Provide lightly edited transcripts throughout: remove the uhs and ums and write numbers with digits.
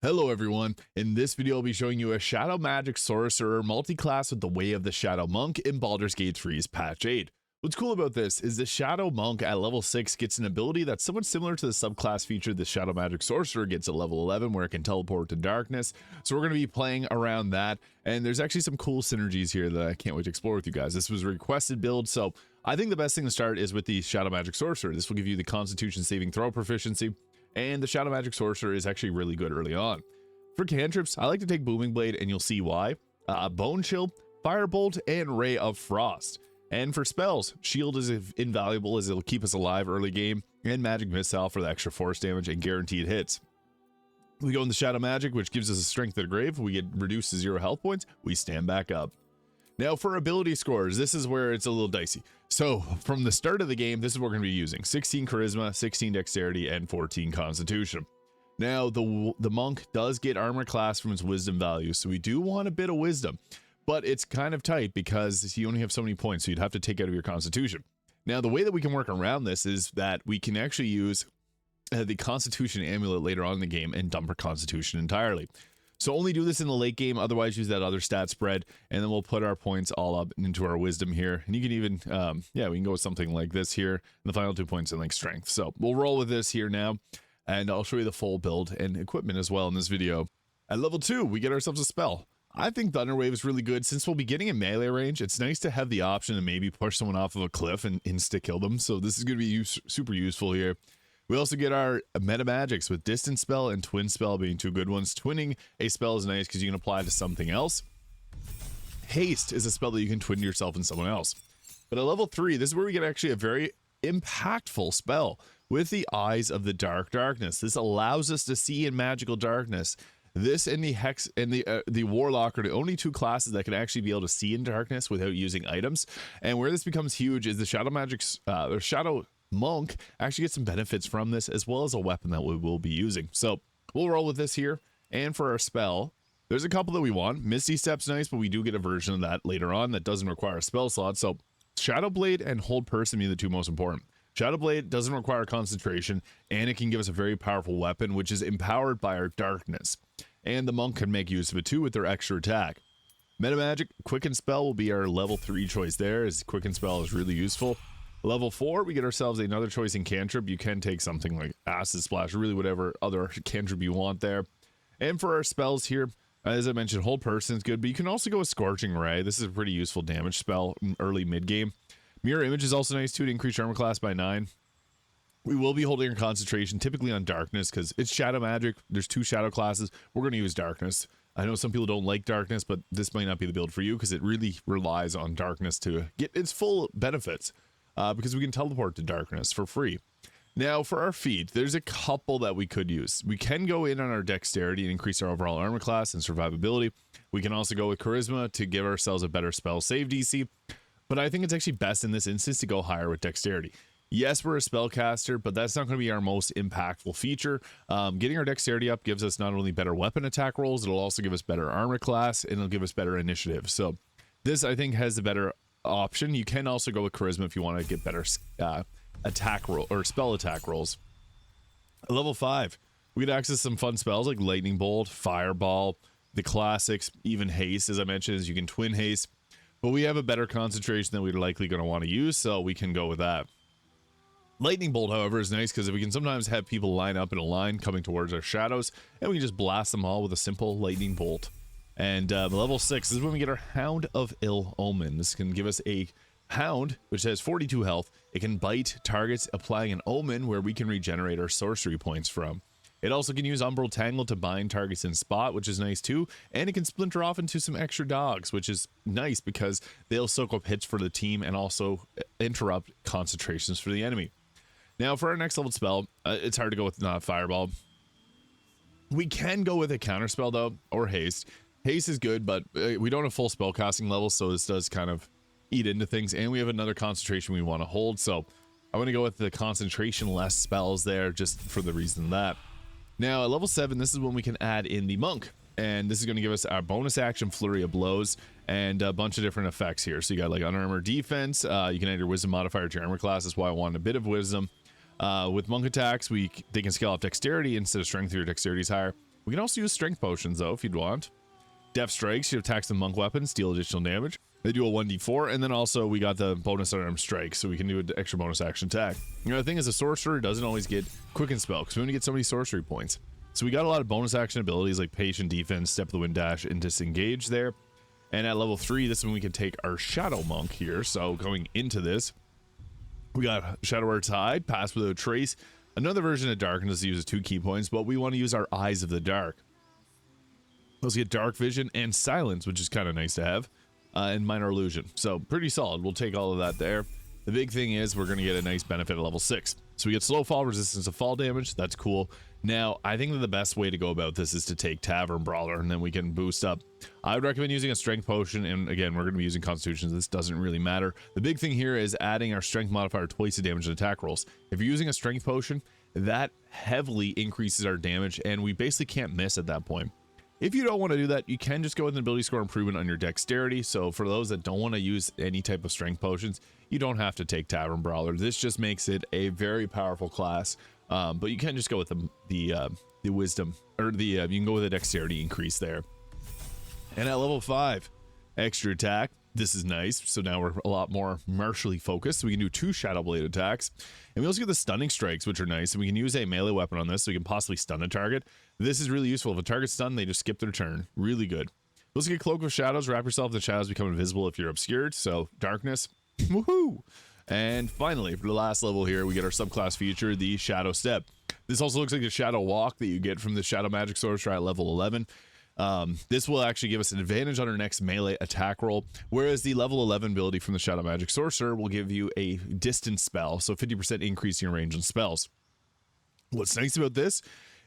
Hello everyone, in this video I'll be showing you a Shadow Magic Sorcerer multi-class with the Way of the Shadow Monk in Baldur's Gate 3's Patch 8. What's cool about this is the Shadow Monk at level 6 gets an ability that's somewhat similar to the subclass feature the Shadow Magic Sorcerer gets at level 11 where it can teleport to darkness. So we're going to be playing around that, and there's actually some cool synergies here that I can't wait to explore with you guys. This was a requested build, so I think the best thing to start is with the Shadow Magic Sorcerer. This will give you the Constitution saving throw proficiency, and the Shadow Magic Sorcerer is actually really good early on. For cantrips, I like to take Booming Blade, and you'll see why. Bone Chill, Firebolt, and Ray of Frost. And for spells, Shield is invaluable as it'll keep us alive early game, and Magic Missile for the extra force damage and guaranteed hits. We go into Shadow Magic, which gives us a Strength of the Grave. We get reduced to 0 health points, we stand back up. Now for ability scores, this is where it's a little dicey. So from the start of the game, this is what we're going to be using. 16 Charisma, 16 Dexterity, and 14 Constitution. Now, the monk does get armor class from its wisdom value, so we do want a bit of wisdom, but it's kind of tight because you only have so many points, so you'd have to take out of your constitution. Now, the way that we can work around this is that we can actually use the constitution amulet later on in the game and dump our constitution entirely. So only do this in the late game, otherwise use that other stat spread, and then we'll put our points all up into our wisdom here. And you can even, we can go with something like this here, and the final 2 points in like strength. So we'll roll with this here now. And I'll show you the full build and equipment as well in this video. At level 2, we get ourselves a spell. I think Thunderwave is really good. Since we'll be getting in melee range, it's nice to have the option to maybe push someone off of a cliff and insta-kill them. So this is going to be super useful here. We also get our meta magics with Distance Spell and Twin Spell being two good ones. Twinning a spell is nice because you can apply it to something else. Haste is a spell that you can twin to yourself and someone else. But at level 3, this is where we get actually a very impactful spell with the Eyes of the Dark Darkness. This allows us to see in magical darkness. This and the Hex and the Warlock are the only two classes that can actually be able to see in darkness without using items. And where this becomes huge is the Shadow Magic or Shadow Monk actually gets some benefits from this, as well as a weapon that we will be using. So we'll roll with this here. And for our spell, there's a couple that we want. Misty Step's nice, but we do get a version of that later on that doesn't require a spell slot. So Shadow Blade and Hold Person be the two most important. Shadow Blade doesn't require concentration, and it can give us a very powerful weapon, which is empowered by our darkness. And the monk can make use of it too with their extra attack. Meta Magic, Quicken Spell will be our level 3 choice there, as Quicken Spell is really useful. Level 4, we get ourselves another choice in cantrip. You can take something like Acid Splash, really whatever other cantrip you want there. And for our spells here, as I mentioned, Hold Person is good, but you can also go with Scorching Ray. This is a pretty useful damage spell in early mid-game. Mirror Image is also nice too to increase armor class by 9. We will be holding our concentration typically on darkness because it's shadow magic. There's 2 shadow classes. We're going to use darkness. I know some people don't like darkness, but this might not be the build for you because it really relies on darkness to get its full benefits because we can teleport to darkness for free. Now for our feat, there's a couple that we could use. We can go in on our dexterity and increase our overall armor class and survivability. We can also go with charisma to give ourselves a better spell save DC. But I think it's actually best in this instance to go higher with dexterity. Yes, we're a spellcaster, but that's not going to be our most impactful feature. Getting our dexterity up gives us not only better weapon attack rolls, it'll also give us better armor class, and it'll give us better initiative. So this, I think, has a better option. You can also go with charisma if you want to get better attack roll or spell attack rolls. At level 5, we get access to some fun spells like Lightning Bolt, Fireball, the classics, even Haste, as I mentioned, as you can twin Haste. But we have a better concentration that we're likely going to want to use, so we can go with that. Lightning Bolt, however, is nice because we can sometimes have people line up in a line coming towards our shadows, and we can just blast them all with a simple Lightning Bolt. And level 6 is when we get our Hound of Ill Omen. This can give us a Hound, which has 42 health. It can bite targets, applying an Omen where we can regenerate our sorcery points from. It also can use Umbral Tangle to bind targets in spot, which is nice too, and it can splinter off into some extra dogs, which is nice because they'll soak up hits for the team and also interrupt concentrations for the enemy. Now for our next level spell, it's hard to go with Fireball. We can go with a counterspell though, or Haste. Haste is good, but we don't have full spellcasting levels, so this does kind of eat into things, and we have another concentration we want to hold, so I want to go with the concentration less spells there just for the reason that. Now at level 7, this is when we can add in the monk, and this is going to give us our bonus action Flurry of Blows and a bunch of different effects here. So you got like unarmored defense, you can add your wisdom modifier to your armor class. That's why I wanted a bit of wisdom. With monk attacks, they can scale off dexterity instead of strength. Your dexterity is higher. We can also use strength potions though if you'd want. Deft strikes, you attacks the monk weapons, deal additional damage. They do a 1d4, and then also we got the bonus unarmed strike, so we can do an extra bonus action attack. You know, the thing is, a sorcerer doesn't always get quicken spell because we only get so many sorcery points. So we got a lot of bonus action abilities like patient defense, step of the wind dash, and disengage there. And at level 3, this is when we can take our shadow monk here. So going into this, we got Shadow Art's Hide, Pass Without Trace. Another version of darkness uses 2 key points, but we want to use our Eyes of the Dark. Let's get dark vision and silence, which is kind of nice to have, and minor illusion. So pretty solid. We'll take all of that there. The big thing is we're going to get a nice benefit at level 6. So we get slow fall, resistance to fall damage. That's cool. Now, I think that the best way to go about this is to take Tavern Brawler, and then we can boost up. I would recommend using a strength potion, and again, we're going to be using constitution. This doesn't really matter. The big thing here is adding our strength modifier twice the damage and attack rolls. If you're using a strength potion, that heavily increases our damage, and we basically can't miss at that point. If you don't want to do that, you can just go with an ability score improvement on your dexterity. So for those that don't want to use any type of strength potions, you don't have to take Tavern Brawler. This just makes it a very powerful class. But you can just go with the wisdom, or you can go with a dexterity increase there. And at level 5, extra attack. This is nice. So now we're a lot more martially focused. So we can do 2 Shadow Blade attacks. And we also get the stunning strikes, which are nice. And we can use a melee weapon on this, so we can possibly stun a target. This is really useful. If a target's stunned, they just skip their turn. Really good. Let's get Cloak of Shadows. Wrap yourself in the shadows, become invisible if you're obscured. So darkness. Woohoo! And finally, for the last level here, we get our subclass feature, the Shadow Step. This also looks like the Shadow Walk that you get from the Shadow Magic Sorcerer at level 11. This will actually give us an advantage on our next melee attack roll, whereas the level 11 ability from the Shadow Magic Sorcerer will give you a distance spell, so 50% increase in your range on spells. What's nice about this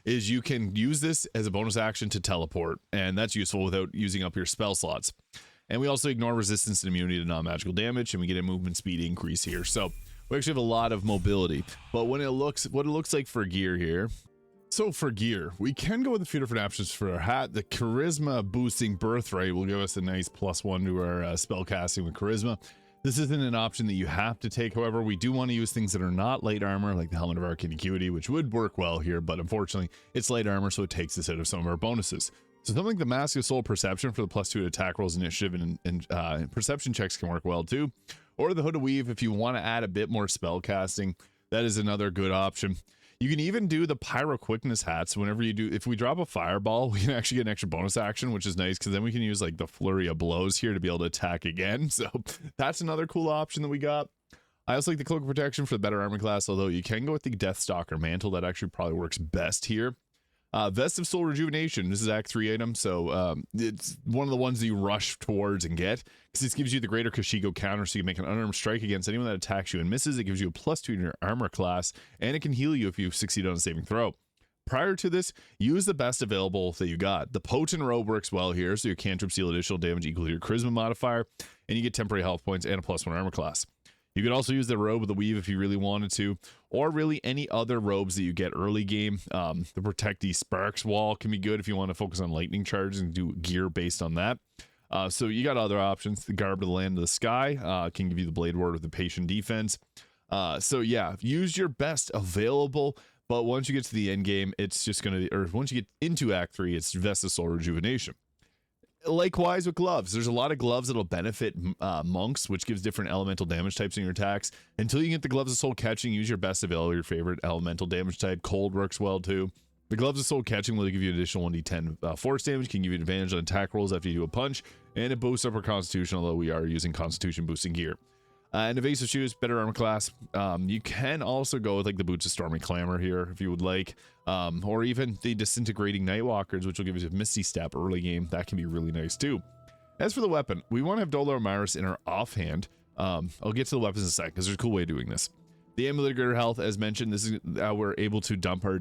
is you can use this as a bonus action to teleport, and that's useful without using up your spell slots. And we also ignore resistance and immunity to non-magical damage, and we get a movement speed increase here. So we actually have a lot of mobility. But what it looks like for gear here. So for gear, we can go with a few different options for our hat. The charisma boosting birthright will give us a nice +1 to our spell casting with charisma. This isn't an option that you have to take. However, we do want to use things that are not light armor, like the Helmet of Arcane Acuity, which would work well here, but unfortunately it's light armor, so it takes us out of some of our bonuses. So something like the Mask of Soul Perception for the +2 to attack rolls, initiative, and perception checks can work well too. Or the Hood of Weave if you want to add a bit more spell casting. That is another good option. You can even do the Pyro Quickness hats. Whenever you do, if we drop a fireball, we can actually get an extra bonus action, which is nice because then we can use like the Flurry of Blows here to be able to attack again. So that's another cool option that we got. I also like the Cloak of Protection for the better armor class, although you can go with the Deathstalker Mantle. That actually probably works best here. Vest of Soul Rejuvenation. This is Act 3 item, so it's one of the ones that you rush towards and get, because this gives you the greater Kashigo counter, so you can make an unarmed strike against anyone that attacks you and misses. It gives you a +2 in your armor class, and it can heal you if you succeed on a saving throw. Prior to this, use the best available that you got. The Potent Robe works well here, so your cantrips deal additional damage equal to your charisma modifier, and you get temporary health points and a +1 armor class. You can also use the Robe of the Weave if you really wanted to, or really any other robes that you get early game. The Protect These Sparks wall can be good if you want to focus on lightning charges and do gear based on that. So you got other options. The Garb of the Land of the Sky can give you the Blade Ward with the patient defense. So yeah, use your best available, but once you get to the end game, it's just going to, or once you get into Act 3, it's Vest of Soul Rejuvenation. Likewise with gloves, there's a lot of gloves that'll benefit monks, which gives different elemental damage types in your attacks. Until you get the Gloves of Soul Catching, use your best available, your favorite elemental damage type. Cold works well too. The Gloves of Soul Catching will give you additional 1d10 force damage, can give you advantage on attack rolls after you do a punch, and it boosts up our constitution, although we are using constitution boosting gear. And evasive shoes, better armor class. You can also go with like the Boots of Stormy Clamor here if you would like, or even the Disintegrating Nightwalkers, which will give you a Misty Step early game. That can be really nice too. As for the weapon, we want to have Dolar Amaris in our offhand. I'll get to the weapons in a sec because there's a cool way of doing this. The Amulet of Greater Health, as mentioned, this is how we're able to dump our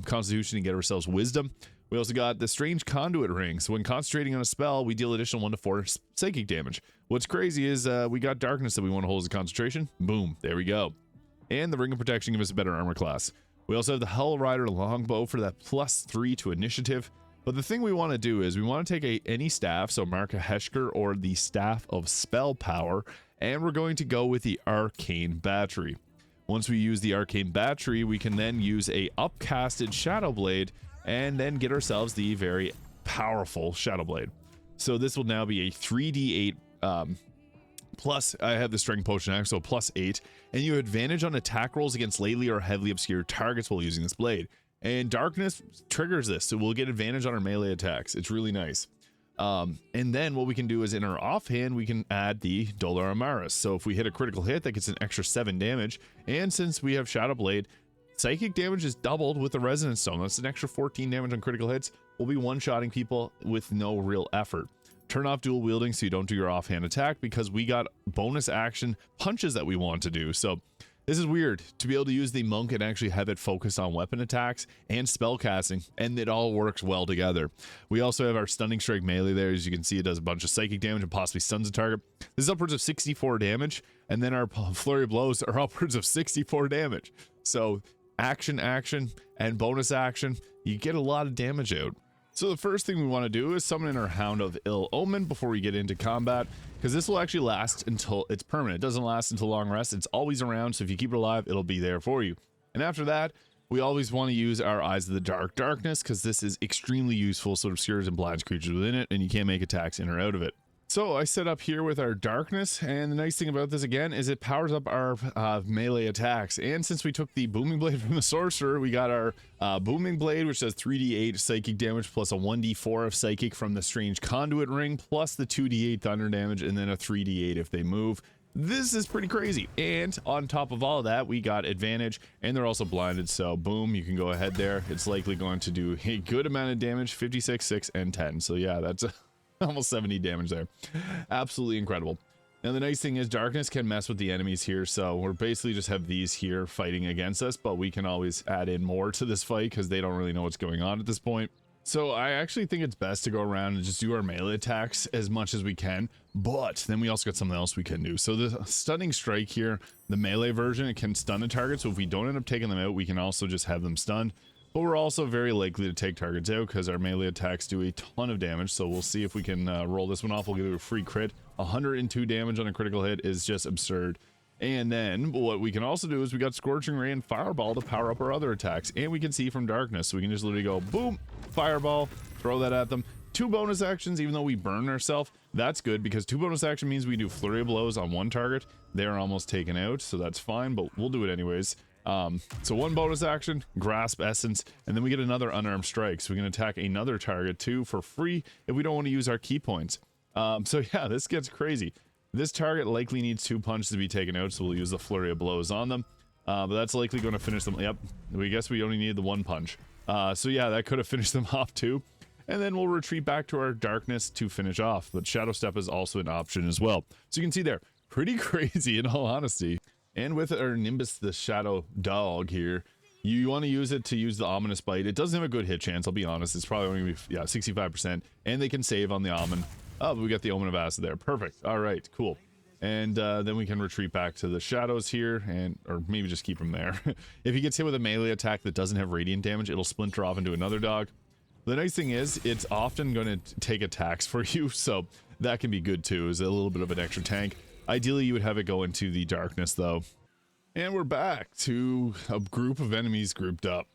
constitution and get ourselves wisdom. We also got the Strange Conduit Ring. So when concentrating on a spell, we deal additional 1 to 4 psychic damage. What's crazy is we got darkness that we want to hold as a concentration. Boom, there we go. And the Ring of Protection gives us a better armor class. We also have the Hell Rider Longbow for that +3 to initiative. But the thing we want to do is we want to take any staff, so Marka Heshker or the Staff of Spell Power, and we're going to go with the Arcane Battery. Once we use the Arcane Battery, we can then use a upcasted Shadow Blade and then get ourselves the very powerful Shadow Blade. So this will now be a 3d8 plus, I have the strength potion next, so +8, and you have advantage on attack rolls against lately or heavily obscured targets while using this blade. And darkness triggers this, so we'll get advantage on our melee attacks. It's really nice. And then what we can do is in our offhand, we can add the Dolor Amaris. So if we hit a critical hit, that gets an extra 7 damage. And since we have Shadow Blade, psychic damage is doubled with the Resonance Stone. That's an extra 14 damage on critical hits. We'll be one-shotting people with no real effort. Turn off dual wielding so you don't do your offhand attack, because we got bonus action punches that we want to do. So this is weird to be able to use the monk and actually have it focus on weapon attacks and spell casting, and it all works well together. We also have our stunning strike melee there. As you can see, it does a bunch of psychic damage and possibly stuns a target. This is upwards of 64 damage, and then our flurry of blows are upwards of 64 damage. So action, and bonus action, you get a lot of damage out. So the first thing we want to do is summon in our Hound of Ill Omen before we get into combat, because this will actually last until it's permanent. It doesn't last until long rest. It's always around, so if you keep it alive, it'll be there for you. And after that, we always want to use our Eyes of the Darkness, because this is extremely useful, so it obscures and blinds creatures within it, and you can't make attacks in or out of it. So I set up here with our darkness, and the nice thing about this again is it powers up our melee attacks. And since we took the booming blade from the sorcerer, we got our booming blade, which does 3d8 psychic damage plus a 1d4 of psychic from the strange conduit ring, plus the 2d8 thunder damage, and then a 3d8 if they move. This is pretty crazy. And on top of all of that, we got advantage, and they're also blinded, so boom, you can go ahead there. It's likely going to do a good amount of damage, 56, 6, and 10. So yeah, that's almost 70 damage there. Absolutely incredible. Now the nice thing is darkness can mess with the enemies here, so we're basically just have these here fighting against us, but we can always add in more to this fight because they don't really know what's going on at this point. So I actually think it's best to go around and just do our melee attacks as much as we can, but then we also got something else we can do. So the stunning strike here, the melee version, it can stun a target, so if we don't end up taking them out, we can also just have them stunned. But we're also very likely to take targets out because our melee attacks do a ton of damage. So we'll see if we can roll this one off. We'll give it a free crit. 102 damage on a critical hit is just absurd. And then what we can also do is we got Scorching Ray and Fireball to power up our other attacks. And we can see from darkness. So we can just literally go boom, Fireball, throw that at them. 2 bonus actions, even though we burn ourselves. That's good because 2 bonus action means we do Flurry of Blows on one target. They're almost taken out, so that's fine, but we'll do it anyways. So 1 bonus action, Grasp Essence, and then we get another Unarmed Strike. So we can attack another target too for free if we don't want to use our key points. So yeah, this gets crazy. This target likely needs 2 punches to be taken out, so we'll use the Flurry of Blows on them. But that's likely going to finish them. Yep, we guess we only need the 1 punch. So yeah, that could have finished them off too. And then we'll retreat back to our darkness to finish off. But Shadow Step is also an option as well. So you can see there, pretty crazy in all honesty. And with our Nimbus, the Shadow Dog here, you want to use it to use the Ominous Bite. It doesn't have a good hit chance, I'll be honest. It's probably only going to be, 65%. And they can save on the Omen. Oh, we got the Omen of Acid there. Perfect. All right, cool. And then we can retreat back to the shadows here, or maybe just keep them there. If he gets hit with a melee attack that doesn't have radiant damage, it'll splinter off into another dog. The nice thing is, it's often going to take attacks for you, so that can be good too, is a little bit of an extra tank. Ideally, you would have it go into the darkness, though. And we're back to a group of enemies grouped up.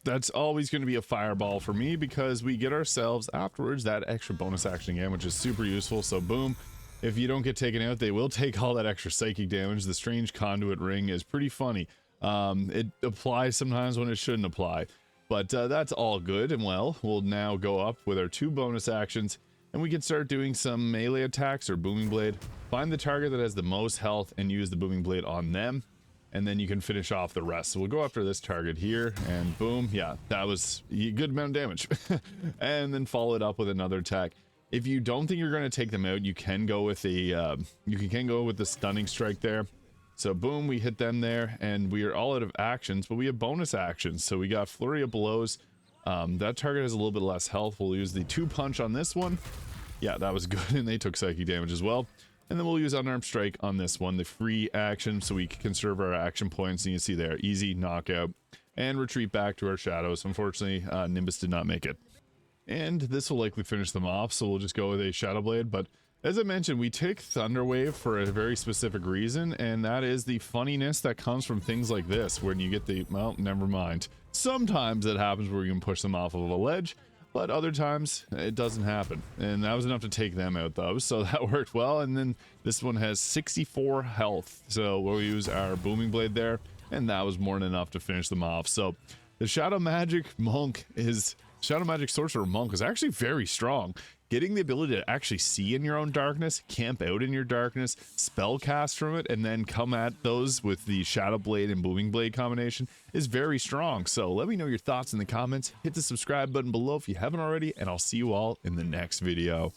That's always going to be a fireball for me because we get ourselves, afterwards, that extra bonus action again, which is super useful. So boom, if you don't get taken out, they will take all that extra psychic damage. The strange conduit ring is pretty funny. It applies sometimes when it shouldn't apply. But that's all good and well. We'll now go up with our 2 bonus actions, and we can start doing some melee attacks or booming blade. Find the target that has the most health and use the booming blade on them, and then you can finish off the rest. So we'll go after this target here, and boom, yeah, that was a good amount of damage. And then follow it up with another attack. If you don't think you're going to take them out, you can go with the stunning strike there. So boom, we hit them there, and we are all out of actions, but we have bonus actions. So we got Flurry of Blows. That target has a little bit less health. We'll use the 2 punch on this one. Yeah, that was good, and they took psychic damage as well. And then we'll use Unarmed Strike on this one, the free action, so we can conserve our action points. And you can see there, easy knockout, and retreat back to our shadows. Unfortunately, Nimbus did not make it. And this will likely finish them off, so we'll just go with a Shadow Blade. But as I mentioned, we take Thunderwave for a very specific reason, and that is the funniness that comes from things like this, when you get the, well, never mind. Sometimes it happens where you can push them off of a ledge, but other times it doesn't happen. And that was enough to take them out though, so that worked well. And then this one has 64 health, so we'll use our booming blade there, and that was more than enough to finish them off. So the Shadow Magic Sorcerer Monk is actually very strong. Getting the ability to actually see in your own darkness, camp out in your darkness, spell cast from it, and then come at those with the Shadow Blade and Booming Blade combination is very strong. So let me know your thoughts in the comments. Hit the subscribe button below if you haven't already, and I'll see you all in the next video.